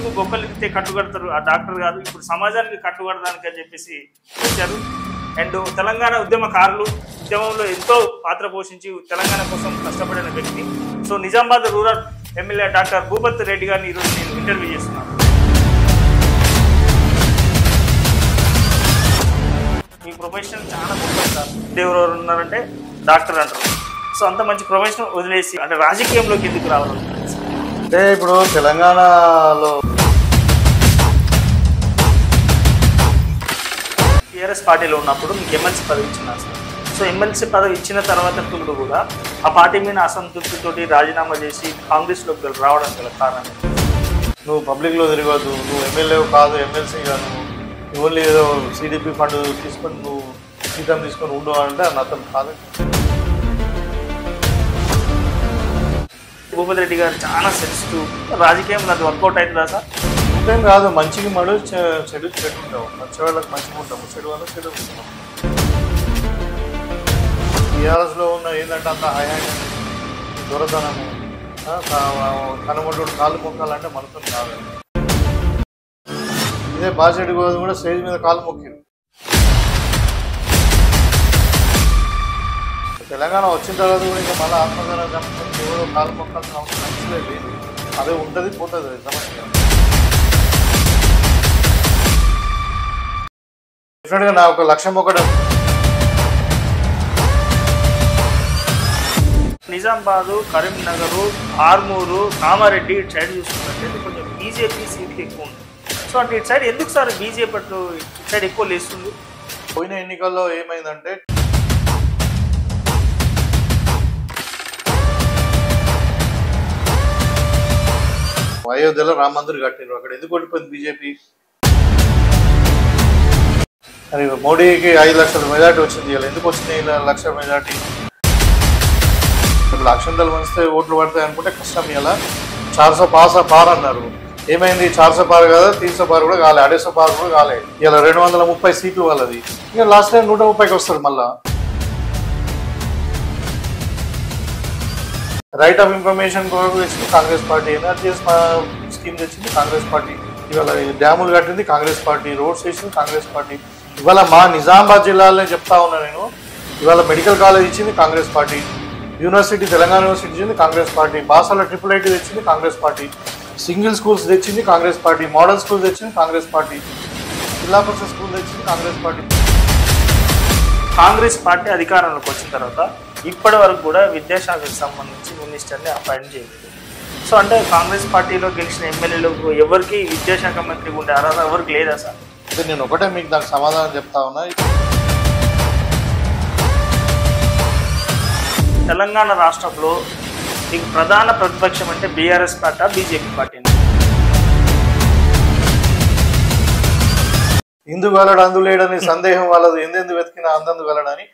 ఎందుకు గొప్పలిస్తే కట్టుకడతారు ఆ డాక్టర్ కాదు, ఇప్పుడు సమాజానికి కట్టుకడడానికి అని చెప్పేసి వచ్చారు. అండ్ తెలంగాణ ఉద్యమకారులు, ఉద్యమంలో ఎంతో పాత్ర పోషించి తెలంగాణ కోసం కష్టపడిన వ్యక్తి. So Nizamabad rural MLA doctor Bhupat Reddy గారిని ఈరోజు నేను ఇంటర్వ్యూ చేస్తున్నాను. ఈ ప్రొఫెషన్ చాలా గొప్ప సార్. దేవుడు ఉన్నారంటే డాక్టర్ అంటారు. సో అంత మంచి ప్రొఫెషన్ వదిలేసి అంటే రాజకీయంలోకి ఎందుకు రావాలి? అంటే ఇప్పుడు తెలంగాణలో టీఆర్ఎస్ పార్టీలో ఉన్నప్పుడు మీకు ఎమ్మెల్సీ పదవి ఇచ్చినారు సార్. సో ఎమ్మెల్సీ పదవి ఇచ్చిన తర్వాత కూడా ఆ పార్టీ మీద అసంతృప్తితోటి రాజీనామా చేసి కాంగ్రెస్లోకి రావడం గల కారణం. నువ్వు పబ్లిక్లో తిరగద్దు, నువ్వు ఎమ్మెల్యే కాదు, ఎమ్మెల్సీ కాదు, నువ్వు ఓన్లీ ఏదో సిడిపి ఫండ్ తీసుకొని నువ్వు జీతం తీసుకొని ఉండవాలంటే అది అతను కాదు. భూపతి రెడ్డి గారు చాలా సెన్సిటివ్. రాజకీయంలో అది వర్కౌట్ అవుతుందా సార్? ఇంకేం కాదు, మంచికి మడు చెడు చెడు ఉంటావు. మంచి వాళ్ళకి మంచిగా ఉంటాము, చెడు వాళ్ళకి చెడు ఉంటాము. టీఆర్ఎస్లో ఉన్న ఏంటంటే అంత హైహాండ్ దొరతనము, కనుమడు కాళ్ళు మొక్కాలంటే మనతో కాదు. ఇదే బాచెడ్డి గోధుమ కూడా స్టేజ్ మీద కాళ్ళు మొక్కింది. తెలంగాణ వచ్చిన తర్వాత కూడా ఇంకా మళ్ళీ ఆత్మగౌరవం కనుక్కొని ఎవరో కాళ్ళు మొక్కాల్సిన అవసరం లేదు. అదే ఉంటుంది పోతుంది సమస్య. డెఫినెట్గా నా ఒక లక్ష్యం ఒకటి. నిజామాబాదు, కరీంనగర్, ఆర్మూరు, కామారెడ్డి ఇటు సైడ్ చూసుకున్నట్లయితే కొంచెం బీజేపీ సీట్లు ఎక్కువ ఉంది. సో అంటే ఇటు సైడ్ ఎందుకు సార్ బీజేపీ అటు ఇటు సైడ్ ఎక్కువ లేస్తుంది? పోయిన ఎన్నికల్లో ఏమైందంటే అయోధ్యలో రామ మందిర్ కట్టారు. అక్కడ ఎందుకు ఓడిపోయింది బీజేపీ? మరి మోడీకి 5 లక్షల మెజార్టీ వచ్చింది. ఇలా ఎందుకు వచ్చింది 1 లక్ష మెజార్టీ? ఇప్పుడు అక్షంతలు మంచితే ఓట్లు పడతాయి అనుకుంటే కష్టం. ఇలా 400 పార్ అన్నారు. ఏమైంది? 400 పార్ కదా, 300 పార్ కూడా కాలే, 250 పార్ కూడా కాలే. ఇలా 230 సీట్లు వాళ్ళది. ఇంకా లాస్ట్ టైం 130కి వస్తుంది. మళ్ళా రైట్ ఆఫ్ ఇన్ఫర్మేషన్ కొరకు తెచ్చింది కాంగ్రెస్ పార్టీ, ఎనర్జీ స్కీమ్ తెచ్చింది కాంగ్రెస్ పార్టీ, ఇవాళ డ్యాములు కట్టింది కాంగ్రెస్ పార్టీ, రోడ్స్ వేసింది కాంగ్రెస్ పార్టీ. ఇవాళ మా నిజామాబాద్ జిల్లాలోనే చెప్తా ఉన్నా నేను, ఇవాళ మెడికల్ కాలేజ్ ఇచ్చింది Congress party, university Telangana university ఇచ్చింది కాంగ్రెస్ పార్టీ, బాసల IIIT తెచ్చింది కాంగ్రెస్ పార్టీ, సింగిల్ స్కూల్స్ తెచ్చింది కాంగ్రెస్ పార్టీ, మోడల్ స్కూల్స్ తెచ్చింది కాంగ్రెస్ పార్టీ, జిల్లా పరిషత్ స్కూల్ తెచ్చింది కాంగ్రెస్ పార్టీ. కాంగ్రెస్ పార్టీ అధికారంలోకి వచ్చిన తర్వాత ఇప్పటి వరకు కూడా విద్యాశాఖకు సంబంధించి మినిస్టర్ని అపాయింట్ చేయలేదు. సో అంటే కాంగ్రెస్ పార్టీలో గెలిచిన ఎమ్మెల్యేలకు ఎవరికి విద్యాశాఖ మంత్రి ఉండే అర్హత ఎవరికి లేదా సార్? అంటే నేను ఒకటే మీకు దానికి సమాధానం చెప్తా ఉన్నా. తెలంగాణ రాష్ట్రంలో మీకు ప్రధాన ప్రతిపక్షం అంటే బీఆర్ఎస్ పార్టీ, బీజేపీ పార్టీ? ఇందుకు వెళ్ళడు అందు లేడని సందేహం వాళ్ళది. ఎందెందు వెతికినా అందందు వెళ్ళడని